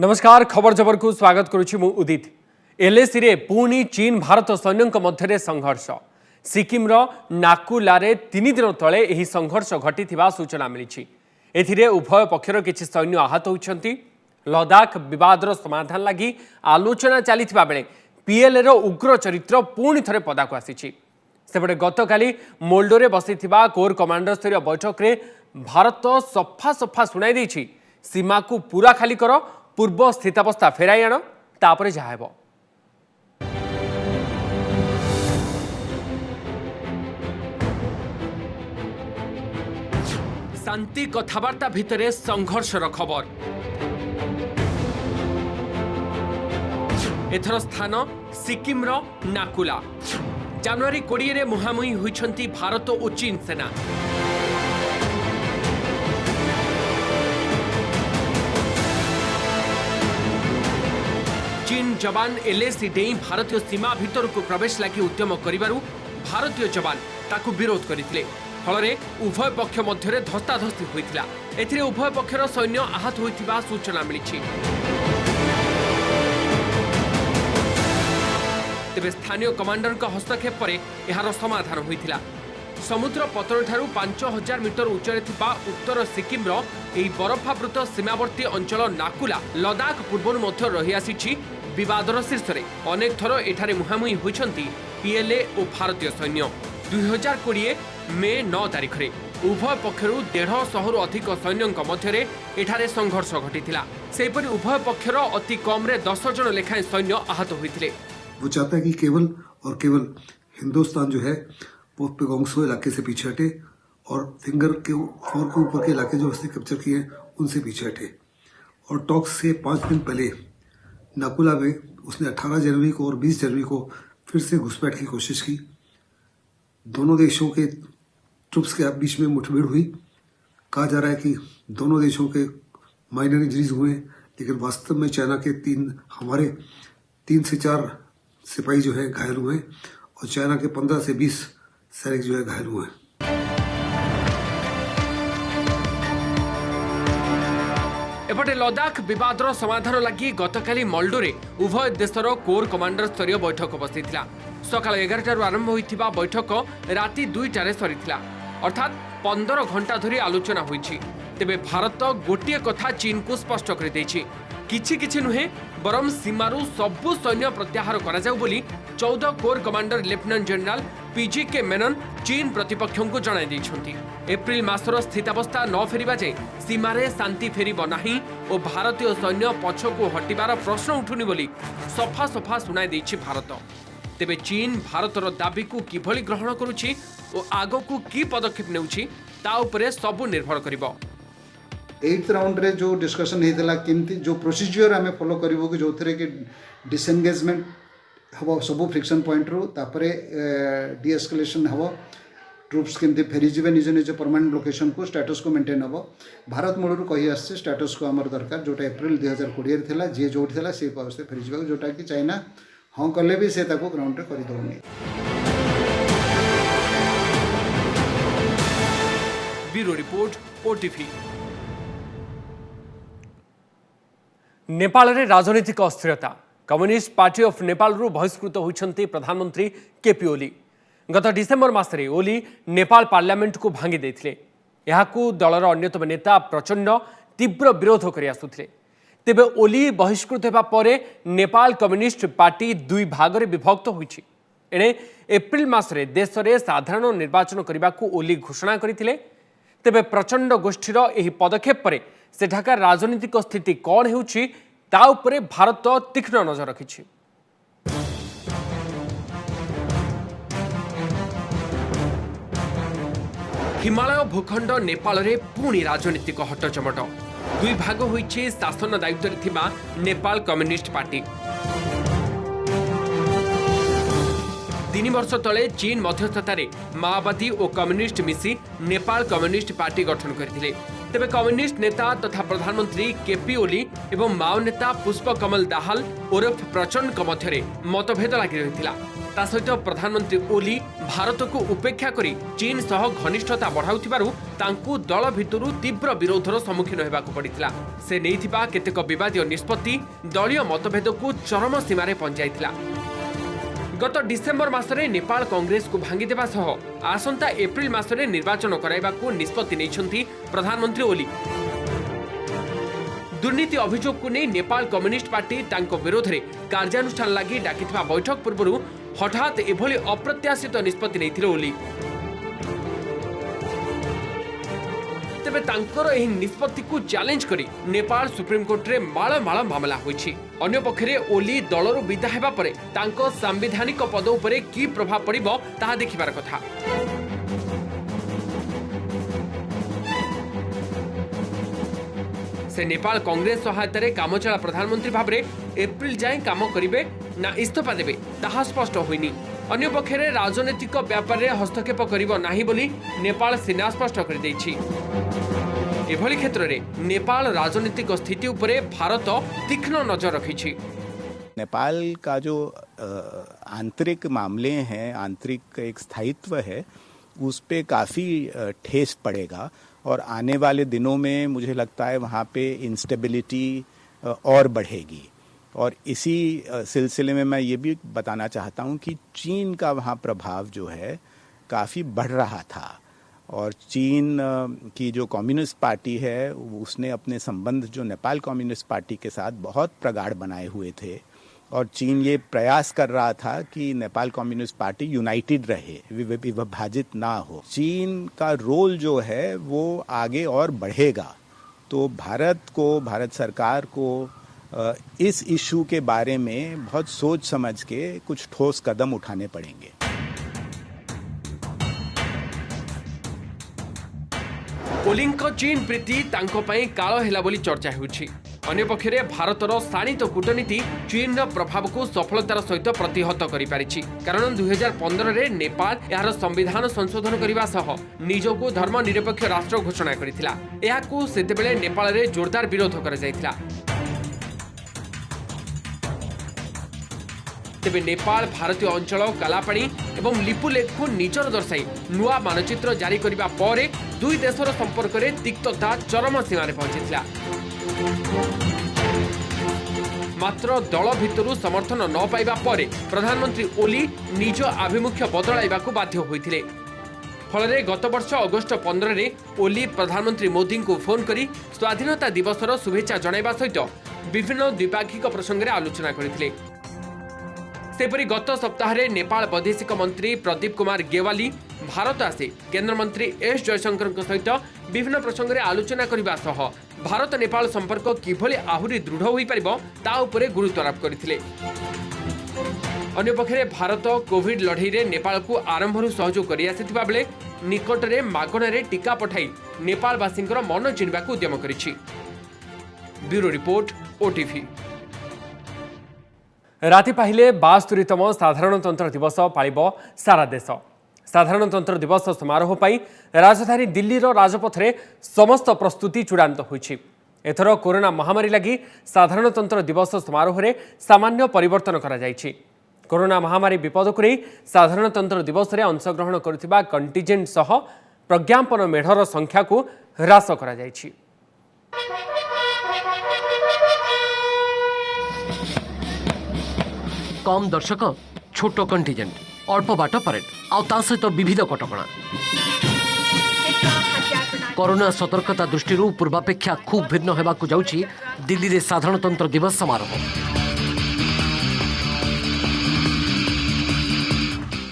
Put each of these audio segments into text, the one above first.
नमस्कार खबर जबर को स्वागत करुछि मु उदित। एलएसी रे पुणी चीन भारत सैन्यों मध्य संघर्ष सिक्किम नाकुलारे 3 दिन तले यह संघर्ष घटी सूचना मिली। एथिरे उभय पक्षर किछि सैन्य आहत होइछन्ति। लद्दाख विवादर समाधान लगी आलोचना चली बेले पीएलए रो उग्र चरित्र पुणी थरे पदाक आसीछि। सेपटे गतकाली मोल्डोरे बसिथिबा कोर कमांडर स्तरीय बैठक रे भारत सफा सफा सुनाई देछि सीमा को पूरा खाली कर, पूर्व स्थितावस्था फेराई आण, तापरे जहा हेबो। शांति कथबार्ता भितरे संघर्षर खबर। एथर स्थान सिक्किम नाकुला। जनवरी 20 रे मुहांमुही होइछन्ति भारत और चीन सेना। चीन जवान एलएसी डेई भारतीय सीमा भितर को प्रवेश लगी उद्यम करिबारु भारतीय जवान ताकु विरोध करथिले। फलरे उभय पक्ष मध्य धस्ताधस्ती होइतिला। एथिरे उभय पक्षर सैन्य आहत होइतिबा सूचना मिलिछि। तेबे स्थानीय कमांडर हस्तक्षेप पर एहार समाधान होइतिला। समुद्र पतन ठारू 5000 मीटर उच्चरे थिबा उत्तर सिक्किम एही बरफावृत सीमावर्ती अंचल नाकुला लद्दाख पूर्वरु मध्य रही आसीछि विवादर शीर्ष रे। अनेक थर एठारे मुहांमुही होइछन्ति पीएलए और भारतीय सैन्य। 2020 मे 9 तारिख रे उभय पक्षरु 150 अधिक सैन्यों मध्य एठारे संघर्ष घटिथिला। सेपरि उभय पक्षर अति कम रे 10 जन लेखाएं सैन्य आहत होइथिले। वो चाहता है कि केवल और केवल हिंदुस्तान जो है वो पेगोंगसो इलाके से पीछे हटे और फिंगर के 4 के ऊपर के इलाके जो उसने कैप्चर किए हैं उनसे पीछे हटे। और टॉक्स से 5 दिन पहले नाकुला में उसने 18 जनवरी को और 20 जनवरी को फिर से घुसपैठ की कोशिश की। दोनों देशों के ट्रुप्स के बीच में मुठभेड़ हुई। कहा जा रहा है कि दोनों देशों के माइनर इंजरीज हुए, लेकिन वास्तव में चाइना के हमारे 3 से 4 सिपाही जो है घायल हुए और चाइना के 15 से 20 सैनिक जो है घायल हुए। एपटे लद्दाख विवादर समाधान लगी गतकाली मोल्डोरे उभय देशर कोर कमांडर स्तरीय बैठक बसिथिला। सकाल 11 आरंभ होइथिबा बैठक राति 2 सरीथिला। अर्थात 15 घंटा धरी आलोचना होइछि। तेबे भारत गोटिए कथा चीन को स्पष्ट कर दैछि, किछि नुहे बरम सीमारू सबु सैन्य प्रत्याहार करा जाऊ बोली 14 core commander lieutenant general PG के मेनन चीन प्रतिपक्षों को जणाई दैछन्ति। एप्रिल मासर स्थितावस्था न फेरिबा जाय सीमारे शांति फेरिब नाही और भारतीय सैन्य पछको हटिबार प्रश्न उठुनी बोली सफा सफा सुनाई दैछि भारत। तेबे चीन भारतर दाबी को किभली ग्रहण करुछि और आगकू की पदक्षेप नेउछि ता उपरे सब निर्भर करिबो। 8th राउंड रे जो डिस्कशन हेतला किमती जो प्रोसीजर आमे फॉलो करिवो कि जो थरे के डिसएंगेजमेंट हबो सब फ्रिक्शन पॉइंट रो तापरे डी एस्केलेशन हबो, ट्रुप्स केमती फेरी जिवे निज निज परमानेंट लोकेशन को स्टेटस को मेंटेन हबो। भारत मूलरू कहि आसे स्टेटस को हमर दरकार जोटा अप्रैल 2020 रे थिला जे जोट थिला से अवस्था फेरी जिवा जोटा कि चाइना हां कले भी से ताको ग्राउंड रे करि दउनी। Bureau report OTV. नेपाल रे राजनीतिक अस्थिरता। कम्युनिस्ट पार्टी ऑफ नेपाल रु बहिष्कृत होइछन्ति प्रधानमंत्री केपी ओली। गत डिसेम्बर मासरे ओली नेपाल पार्लियामेंट को भांगी देथिले। याकू दलर अन्यतम नेता प्रचंड तीव्र विरोध करि आसुथिले। तेबे ओली बहिष्कृत हेबा परे नेपाल कम्युनिस्ट पार्टी 2 भागरे विभक्त होइछि। एने एप्रिल मासरे देश रे साधारण निर्वाचन करबाकू ओली घोषणा करथिले। तेबे प्रचंड गोष्ठीर एही पदक्षेप परे सेठाकार राजनीतिक स्थिति कौन हेउछि ता उपरे भारत तीक्ष्ण नजर रखिछि। हिमालय भूखंड नेपाल रे पुणी राजनीतिक हटचमट। 2 भाग होइछि शासन दायित्व रे थिबा नेपाल कम्युनिस्ट पार्टी। 3 वर्ष तले चीन मध्यस्थतारे माओवादी और कम्युनिस्ट मिसी नेपाल कम्युनिस्ट पार्टी गठन करथिले। तेबे कम्युनिस्ट नेता तथा प्रधानमंत्री केपी ओली एवं माओ नेता पुष्प कमल दाहाल ओरफ प्रचंड मध्य मतभेद लगी रही। ता सहित प्रधानमंत्री ओली भारत को उपेक्षा करी चीन सह घनिष्ठता बढ़ाउथिबारु तांकू दल भितरु तीव्र विरोधर सम्मुखीन हेबाकू पड़िथिला। से नेइथिबा केतेक विवादीय निष्पत्ति दलीय मतभेद को चरम सीमारे पहुंचाइथिला। गत डिसेम्बर मासरे नेपाल कांग्रेस को भांगी देबा सह आसंता एप्रिल मासरे निर्वाचन कराइबाकू निष्पत्ति नेइछंती प्रधानमंत्री ओली। दुर्नीति अभियोग को नहीं नेपाल कम्युनिस्ट पार्टी तांको विरोध में कार्यानुष्ठान लगी डाकिथिबा बैठक पूर्व हठात एभली अप्रत्याशित निष्पत्ति नैथिले ओली। तेबे तांकर एही निष्पत्ति को चैलेंज करी नेपाल सुप्रीम कोर्ट रे माळ माळ मामला होईछि। अन्य पक्षरे ओली दलरु विदा हेबा परे तांको संवैधानिक पद उपरे की प्रभाव पड़िबो ताहा देखिबार कथा। से नेपाल कांग्रेस सहायतार काम चला प्रधानमंत्री भाव में एप्रिल जाए काम करेंगे ना इस्तीफा देवे ताहा स्पष्ट होइनी। अन्य पक्षरे राजनीतिक व्यापार रे हस्तक्षेप करिबो नाही बोली नेपाल सेना स्पष्ट कर दैछि। एभली क्षेत्र रे नेपाल राजनीतिक स्थिति उपरे भारत तीक्ष्ण नजर रखिछि। नेपाल का जो आंतरिक मामले हैं, आंतरिक एक स्थायित्व है, उस पे काफ़ी ठेस पड़ेगा और आने वाले दिनों में मुझे लगता है वहाँ पे इंस्टेबिलिटी और बढ़ेगी। और इसी सिलसिले में मैं ये भी बताना चाहता हूँ कि चीन का वहाँ प्रभाव जो है काफ़ी बढ़ रहा था और चीन की जो कम्युनिस्ट पार्टी है उसने अपने संबंध जो नेपाल कम्युनिस्ट पार्टी के साथ बहुत प्रगाढ़ बनाए हुए थे और चीन ये प्रयास कर रहा था कि नेपाल कम्युनिस्ट पार्टी यूनाइटेड रहे, विभाजित ना हो। चीन का रोल जो है वो आगे और बढ़ेगा। तो भारत सरकार को इस इशू के बारे में बहुत सोच समझ के कुछ ठोस कदम उठाने पड़ेंगे। ओलींक चीन प्रीति तांको पई काळ हेला बोली चर्चा होउछि। अन्य पक्षरे भारतर शाणित कूटनीति चीन प्रभाव को सफलतार सहित प्रतिहत करिपारिछि। कारण 2015 रे नेपाल यार संविधान संशोधन करने सह निजको धर्मनिरपेक्ष राष्ट्र घोषणा करिथिला। एहाकू सेतेबेले नेपाल रे जोरदार विरोध करा जायथिला। तेबे नेपाल भारतीय अंचल कालापानी एवं लिपुलेख को निजर दर्शाई नुआ मानचित्र जारी करबा परे दुई देशर संपर्क रे तिक्तता चरम सीमारे पहुंचीथिला। मात्र दल भितरु समर्थन न पाइबा परे प्रधानमंत्री ओली निज आभिमुख्य बदलाइबाकू बाध्य होइथिले। फलरे गत वर्ष अगस्ट 15 रे ओली प्रधानमंत्री मोदी को फोन करी स्वाधीनता दिवसर शुभेच्छा जणाइबा सहित विभिन्न द्विपाक्षिक प्रसंग रे आलोचना करथिले। सेपरी गत सप्ताह रे नेपाल वैदेशिक मंत्री प्रदीप कुमार गेवाली भारत आसी केंद्र मंत्री एस जयशंकर सहित विभिन्न प्रसंग रे आलोचना करबा सह भारत नेपाल संपर्क किभली आहुरी दृढ़ होई परिबो ता उपरे गुरुत्वारोप करथिले। अन्य पक्षरे भारत कोविड लड़ाई रे नेपाल को आरंभरू सहयोग करि आसिथिबा बेले निकट रे मागणा रे टीका पठाई नेपालवासींकर मन चिनिबाकू उद्यम करिछि। Bureau report OTV. राति पाहिले 72तम साधारणतंत्र दिवस पालिब सारा देश। साधारणतंत्र दिवस समारोह पाई राजधानी दिल्लीर राजपथ रे समस्त प्रस्तुति चूड़ांत होइछि। एथर कोरोना महामारी लगी साधारणतंत्र दिवस समारोह रे सामान्य परिवर्तन करा जाइछि। कोरोना महामारी विपद को नहीं साधारणतंत्र दिवस रे अंशग्रहण करुथिबा कंटिजेंट सह प्रज्ञापन मेढर संख्या को ह्रास करा जाइछि। कम दर्शक, छोट कंटिजेंट, अल्प बाट परेड आउ ता सहित विविध कटकणा। कोरोना सतर्कता दृष्टि पूर्वापेक्षा खूब भिन्न होगाकू जाउछि दिल्ली रे साधारणतंत्र दिवस समारोह।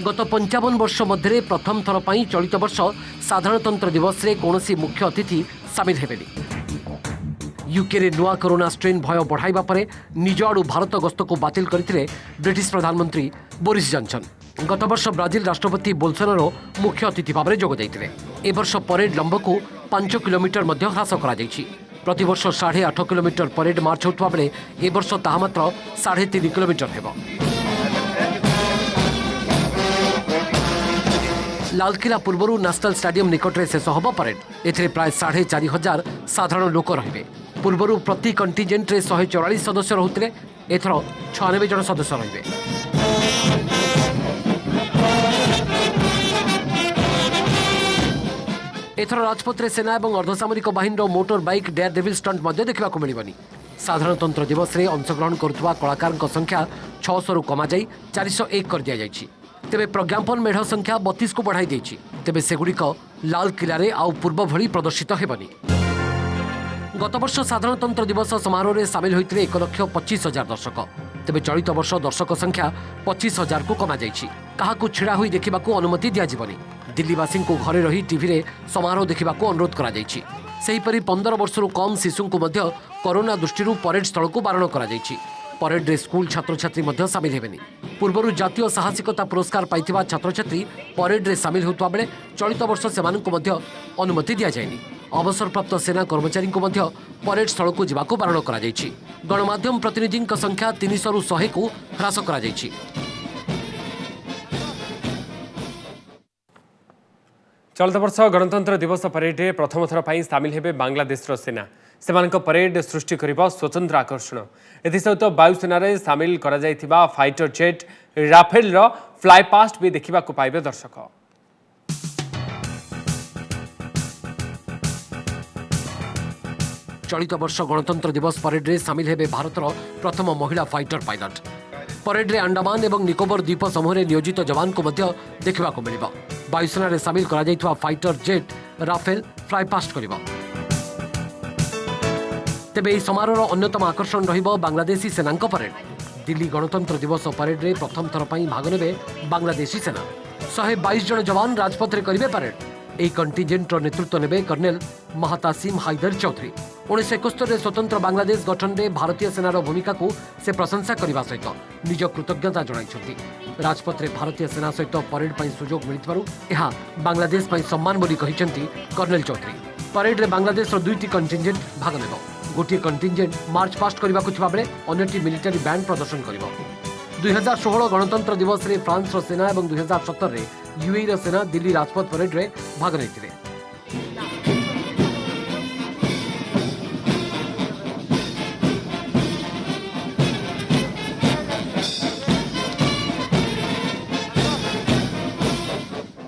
गत 55 वर्ष मध्य प्रथम थर पर चलित वर्ष साधारणतंत्र दिवस रे कौनसी मुख्य अतिथि सामिल हेबेनी। यूके रे नुआ कोरोना स्ट्रेन भय बढ़ाइबा परे निज आड़ू भारत गस्त को बातिल करथिले ब्रिटिश प्रधानमंत्री बोरिस जॉनसन। गत वर्ष ब्राजिल राष्ट्रपति बोल्सोनारो मुख्य अतिथि भाव में जोग दैथिले। ए वर्ष परेड लंब को 5 किलोमीटर मध्य ह्रास करा जायछि। प्रति वर्ष 8.5 किलोमीटर परेड मार्च होता बेले ए वर्ष ताहा मात्र 3.5 किलोमीटर हेबो। लालकिला पूर्व नेशनल स्टेडियम निकट में शेष हम परेड। एथिरे प्राय 4,500 साधारण लोक रहिबे। पूर्व प्रति कंटिजेंट रे 144 सदस्य रहुथिले, एथर 96 जन सदस्य रहिबे। एथर राजपथ रे सेना और अर्धसामरिक बाहिनीर motor bike dare devil stunt मध्य देखा मिलबनी। साधारणतंत्र दिवस में अंशग्रहण करुवा कलाकार संख्या 600 रु कम जाई 401 कर दिया जायछि। तेबे प्रज्ञापन मेढ़ संख्या 32 को बढ़ाई देछि। तेबे सेगुड़िक लाल किला रे आउ पूर्व भली प्रदर्शित हेबनी। गत वर्ष साधारणतंत्र दिवस समारोह में सामिल होते 1,25,000 दर्शक। तेबे चलित वर्ष दर्शक संख्या 25,000 को कम जायछि। काहाकू छिड़ा होई देखिबाकू अनुमति दियाजिबनी। दिल्लीवासी को घरे रही टीवी रे समारोह देखिबाकू अनुरोध करा जायछि। सेहीपरि 15 वर्षरू कम शिशुंकु मध्य कोरोना दृष्टिरू परेड स्थल को बारण करा जायछि। परेड रे स्कूल छात्र छात्री मध्य सामिल हेबेनी। पूर्वरू जातीय साहसिकता पुरस्कार पाइथिबा छात्र छात्री परेड रे सामिल होतुवा बेले चलित वर्ष सेमानकु मध्य अनुमति दिया जायनि। अवसरप्राप्त सेना कर्मचारी को मध्य परेड स्थल को जिबाकू बारण करा जायछि। गणमाध्यम प्रतिनिधि संख्या 300 रु 100 को ह्रास करा जायछि। चलित वर्ष गणतंत्र दिवस परेड में प्रथम थर पर सामिल हेबे बांग्लादेश सेना। सेमानक परेड सृष्टि करिबा स्वतंत्र आकर्षण। एथिसहित वायुसेना रे सामिल करा जायथिबा फाइटर जेट राफेल रो फ्लाईपास्ट भी देखिबा को पाइबे दर्शक। चलित वर्ष गणतंत्र दिवस परेड में सामिल हेबे भारतर प्रथम महिला फाइटर पायलट। परेड में अंडमान और निकोबर द्वीप समूह में नियोजित जवान को मध्य देखा मिलिबा। वायुसेना रे सामिल करा जायथिबा फाइटर जेट राफेल फ्लाईपास्ट करिबा। तेबे एही समारोहर अन्यतम आकर्षण रहिबो बांग्लादेशी सेनांक परेड। दिल्ली गणतंत्र दिवस परेड में प्रथम थर पर भाग नेबे बांग्लादेशी सेना। 122 जन जवान राजपथ रे करिबे परेड। एही कंटिजेंटर नेतृत्व नेबे कर्नेल महातासिम हाइदर चौधरी। 1971 स्वतंत्र बांग्लादेश गठन में भारतीय सेनार भूमिका को से प्रशंसा करने सहित निज कृतज्ञता जणाइछन्ति। राजपथ रे भारतीय सेना सहित परेड पर सुजोग मिलिथिबारु एहा बांग्लादेश पर सम्मान बोली कहिसेंति कर्नेल चौधरी। परेड रे बांग्लादेश रो दुईटी कंटिजेंट भाग नेबो। गोटिए कंटिजेंट मार्च पास्ट करबा को थिबा बेले अन्यटी मिलिटरी बैंड प्रदर्शन करिबो। 2016 गणतंत्र दिवस रे फ्रांस रो सेना और 2017 रे यूएई रो सेना दिल्ली राजपथ परेड रे भाग नेथिले।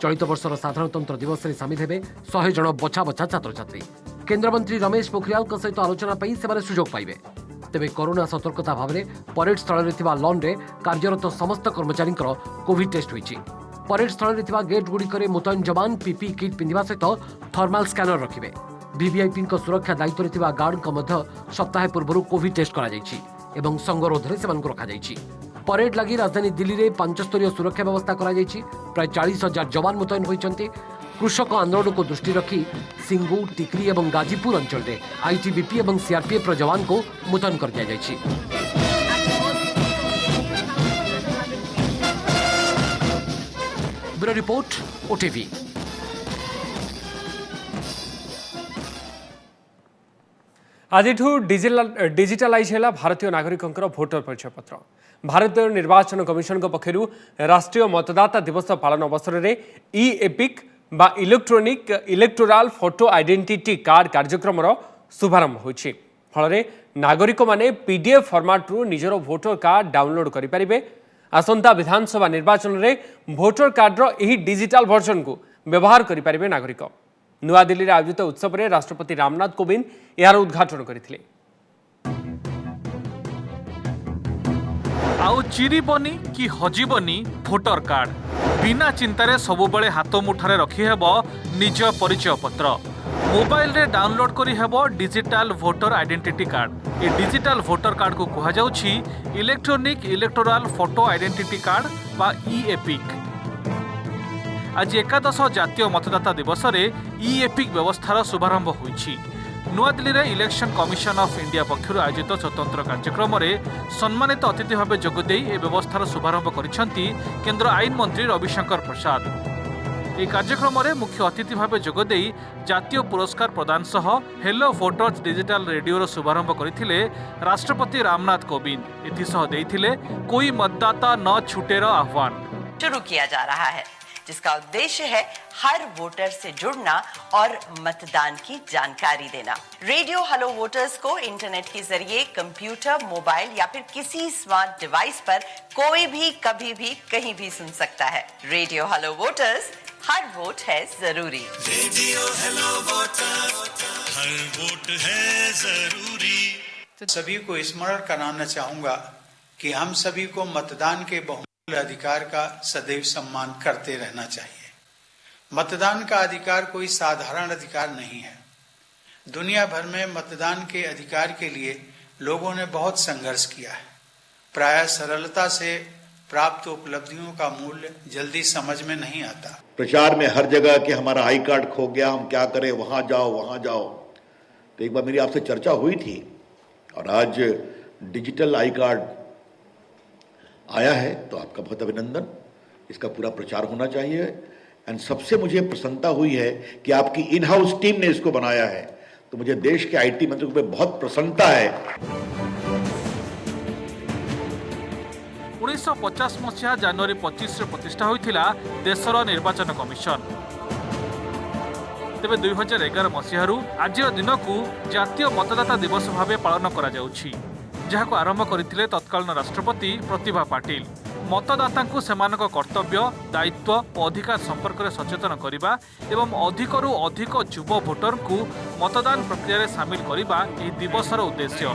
चलित वर्षर साधारणतंत्र दिवस में सामिल हेबे 100 जन बछा बछा छात्र छात्री। केन्द्रमंत्री रमेश पोखरियाल सहित आलोचना पर से सुजोग पाइबे। तेबे कोरोना सतर्कता भाव में परेड स्थल में लॉन रे कार्यरत समस्त कर्मचारी कोविड टेस्ट होईछि। परेड स्थल में गेट गुड़िक मुतयन जवान पीपी किट पिंधिबा सहित थर्माल स्कैनर रखिबे। वीवीआईपी सुरक्षा दायित्व में गार्ड सप्ताह पूर्व कोविड टेस्ट करा जायछि एवं संगरोध में सेमानकु रखा जायछि। परेड लगी राजधानी दिल्ली में 5 स्तरीय सुरक्षा व्यवस्था करा जायछि। प्राय 40,000 जवान मुतयन होइछन्ति। कृषक आंदोलन को दृष्टि रखी सिंगू टिकरी और गाजीपुर अंचल में आईटीबीपी और सीआरपीएफ रो जवान को मुतयन कर दिया जायछि। Bureau report OTV. आज डिजिटालाइज है भारतीय नागरिकों भोटर परिचय पत्र। भारतीय निर्वाचन कमिशन पक्षर राष्ट्रीय मतदाता दिवस पालन अवसर में ई एपिक बा इलेक्ट्रोनिक इलेक्टोराल फोटो आइडेंटिटी कार्ड कार्यक्रम शुभारंभ होइछि। फल नागरिक माने पीडीएफ फॉर्मेट रु निजर भोटर कार्ड डाउनलोड करि परिबे। आसंता विधानसभा निर्वाचन में भोटर कार्डर यही डिजिटाल वर्जन को व्यवहार करि परिबे नागरिक। नुआ दिल्ली रे आयोजित उत्सव में राष्ट्रपति रामनाथ कोविंद यार उद्घाटन करथिले। आउ चिरीबनी कि हजिबनी भोटर कार्ड बिना चिंतारे सबुबले हाथ मुठारे रखी हेबो निज परिचय पत्र। मोबाइल रे डाउनलोड करी हेबो डिजिटल भोटर आइडेंटिटी कार्ड। ए डिजिटल भोटर कार्ड को कहा जाउछि इलेक्ट्रोनिक इलेक्टोराल फोटो आइडेंटिटी कार्ड बा ई एपिक। आज एकादश जातीय मतदाता दिवस रे ई एपिक व्यवस्थार शुभारंभ होइछि। नुआ दिल्ली रे इलेक्शन कमिशन ऑफ इंडिया पक्षर आयोजित स्वतंत्र कार्यक्रम में सम्मानित अतिथि भाव जोगदे ए व्यवस्थार शुभारंभ करिसेंति केंद्र आईन मंत्री रविशंकर प्रसाद। ए कार्यक्रम में मुख्य अतिथि भाव जोगदे जातीय पुरस्कार प्रदान सह हेलो वोटर्स डिजिटल रेडियो शुभारंभ करथिले राष्ट्रपति रामनाथ कोविंद। एथिसह देथिले कोई मतदाता न छूटेर आह्वान शुरू किया जा रहा है, जिसका उद्देश्य है हर वोटर से जुड़ना और मतदान की जानकारी देना। रेडियो हेलो वोटर्स को इंटरनेट के जरिए कंप्यूटर, मोबाइल या फिर किसी स्मार्ट डिवाइस पर कोई भी कभी भी कहीं भी सुन सकता है। रेडियो हेलो वोटर्स हर वोट है जरूरी। रेडियो हेलो वोटर्स, हर वोट है जरूरी। सभी को स्मरण कराना चाहूंगा कि हम सभी को मतदान के बहुमूल्य अधिकार का सदैव सम्मान करते रहना चाहिए। मतदान का अधिकार कोई साधारण अधिकार नहीं है। दुनिया भर में मतदान के अधिकार के लिए लोगों ने बहुत संघर्ष किया है। प्रायः सरलता से प्राप्त उपलब्धियों का मूल्य जल्दी समझ में नहीं आता। प्रचार में हर जगह कि हमारा आई कार्ड खो गया, हम क्या करें, वहां जाओ। तो एक बार मेरी आपसे चर्चा हुई थी और आज डिजिटल आई कार्ड आया है, तो आपका बहुत अभिनंदन। इसका पूरा प्रचार होना चाहिए। एंड सबसे मुझे प्रसन्नता हुई है कि आपकी इन हाउस टीम ने इसको बनाया है, तो मुझे देश के आईटी मंत्री को बहुत प्रसन्नता है। 1950 मसीहा जनवरी 25 प्रतिष्ठा होइथिला देशर निर्वाचन कमिशन। तेबे 2011 मसीहारू आज दिन को जातीय मतदाता दिवस भाव पालन करा जाउछि, जहाको आरंभ करथिले तत्कालीन राष्ट्रपति प्रतिभा पाटिल। मतदाता सेमानक कर्तव्य, दायित्व और अधिकार संपर्क में सचेतन करने एवं अधिकरू अधिक युव भोटर को मतदान प्रक्रिया सामिल करने यह दिवसर उद्देश्य।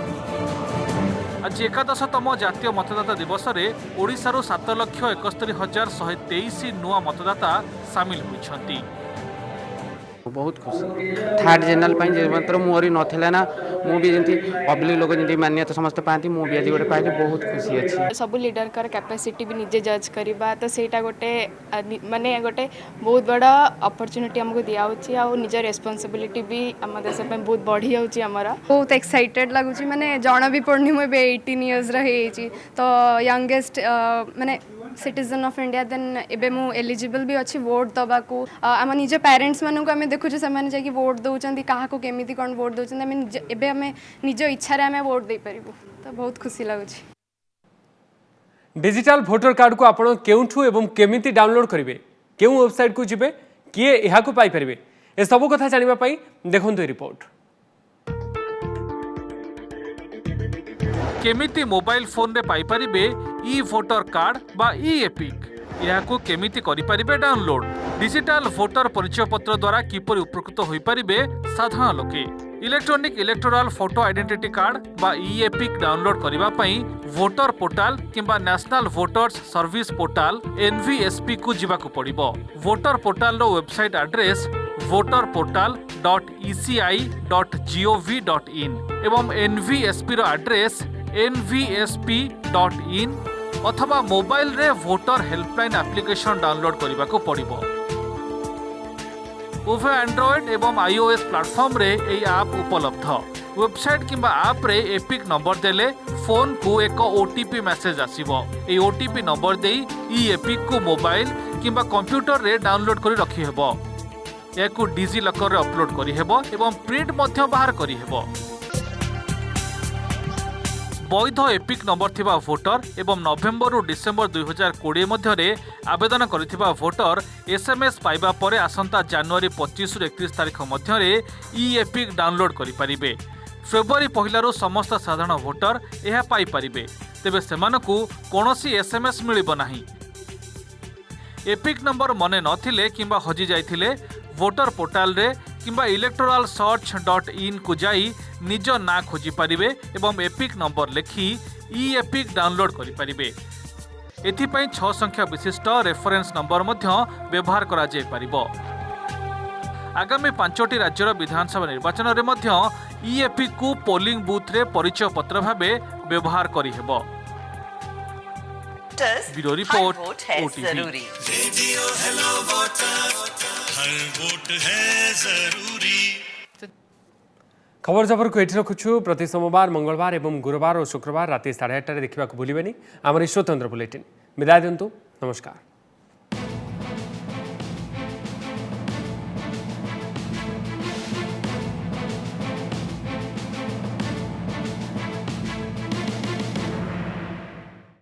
आज 11तम जातीय मतदाता दिवस में ओडिशारू 7,71,123 नुआ मतदाता सामिल होइछंती। बहुत खुशी थर्ड जनरल मात्र मोरी नाला ना मुझे जमी पब्लिक लोग जमी मान्यता समस्त पाती मुझे आज गोटे पाई बहुत खुशी अच्छी। सब लीडर कर कैपेसिटी भी निजे जज करवा, तो सेटा गोटे माने गोटे बहुत बड़ा अपॉर्चुनिटी हमको दिया निज रेस्पॉन्सिबिलिटी भी आम देश बहुत बढ़ी जाऊँगी। आमर बहुत एक्साइटेड लगुच माने जन भी पढ़नी मुझे 18 इयर्स रही, तो यंगेस्ट माने सिटीजन ऑफ इंडिया देन एबे मु एलिजिबल भी अच्छी वोट दबा को। आम निज पेरेंट्स मानक आम देखुँ से वोट दौरान क्या केमी कौन वोट दौरान आम एबे आम निज इच्छा आम वोट दे पारिबु, तो बहुत खुशी लगुच। डिजिटल भोटर कार्ड को आपण केउठु एवं केमिति डाउनलोड करिवे, केउ वेबसाइट को जिबे, किए एहाकु पाई परिबे, ए सब कथा जानिबा पई देखंतु ए रिपोर्ट। केमिति मोबाइल फोन रे पाई परिबे ई वोटर कार्ड बा ई एपिक, याकू केमिति करि परिबे डाउनलोड। डिजिटल वोटर परिचय पत्र द्वारा किपरि उपकृत होई परिबे साधारण लोके। Electronic electoral photo identity card बा ई एपिक डाउनलोड करिबा पई वोटर पोर्टल किंबा national voters service portal NVSP को जिबाकू पड़िबो। वोटर पोर्टल रो वेबसाइट एड्रेस voterportal.eci.gov.in एवं NVSP रो एड्रेस nvsp.in अथवा मोबाइल रे वोटर हेल्पलाइन एप्लिकेशन डाउनलोड करने को पड़िबो। उभय एंड्रॉयड एवं iOS प्लेटफॉर्म रे एई ऐप उपलब्ध। वेबसाइट किंबा ऐप रे एपिक नंबर देले फोन को एक OTP मैसेज आसीबो। एई OTP नंबर देई ई एपिक को मोबाइल किंबा कंप्यूटर रे डाउनलोड करी रखि हेबो। याकू डिजी लॉकर रे अपलोड करी हेबो एवं प्रिंट मध्य बाहर करी हेबो। वैध एपिक नंबर थिबा भोटर एवं नवेम्बर रु डिसेम्बर 2020 मध्य आवेदन करिथिबा भोटर SMS पाइबा परे आसंता जनवरी 25 रु 31 तारिख मध्य ई एपिक डाउनलोड करि परिबे। फेब्रुआरी 1 रु समस्त साधारण भोटर यह पाई परिबे, तेबे सेमानकु कोनोसी SMS मिलिबो नाही। एपिक नंबर मने नथिले किंबा हजि जाइथिले वोटर पोर्टल रे किंबा electoralsearch.in को जाई निज ना खोजी पारिबे एवं एपिक नंबर लेखि ई एपिक डाउनलोड करि पारिबे। एथिपई 6 संख्या विशिष्ट रेफरेंस नंबर मध्य व्यवहार करा जाय पारिबो। आगामी 5टी राज्यर विधानसभा निर्वाचन रे मध्य ई एपिक को पोलिंग बूथ रे परिचय पत्र भाबे व्यवहार करि हेबो। Bureau report OTV। Radio hello voters, हर वोट है जरूरी। खबर जबर को एठी रखुछु। प्रति सोमवार, मंगलवार एवं गुरुवार और शुक्रवार राति 8:30 देखा भूलिबेनी आमर स्वतंत्र बुलेटिन। विदाय दिंतु, नमस्कार।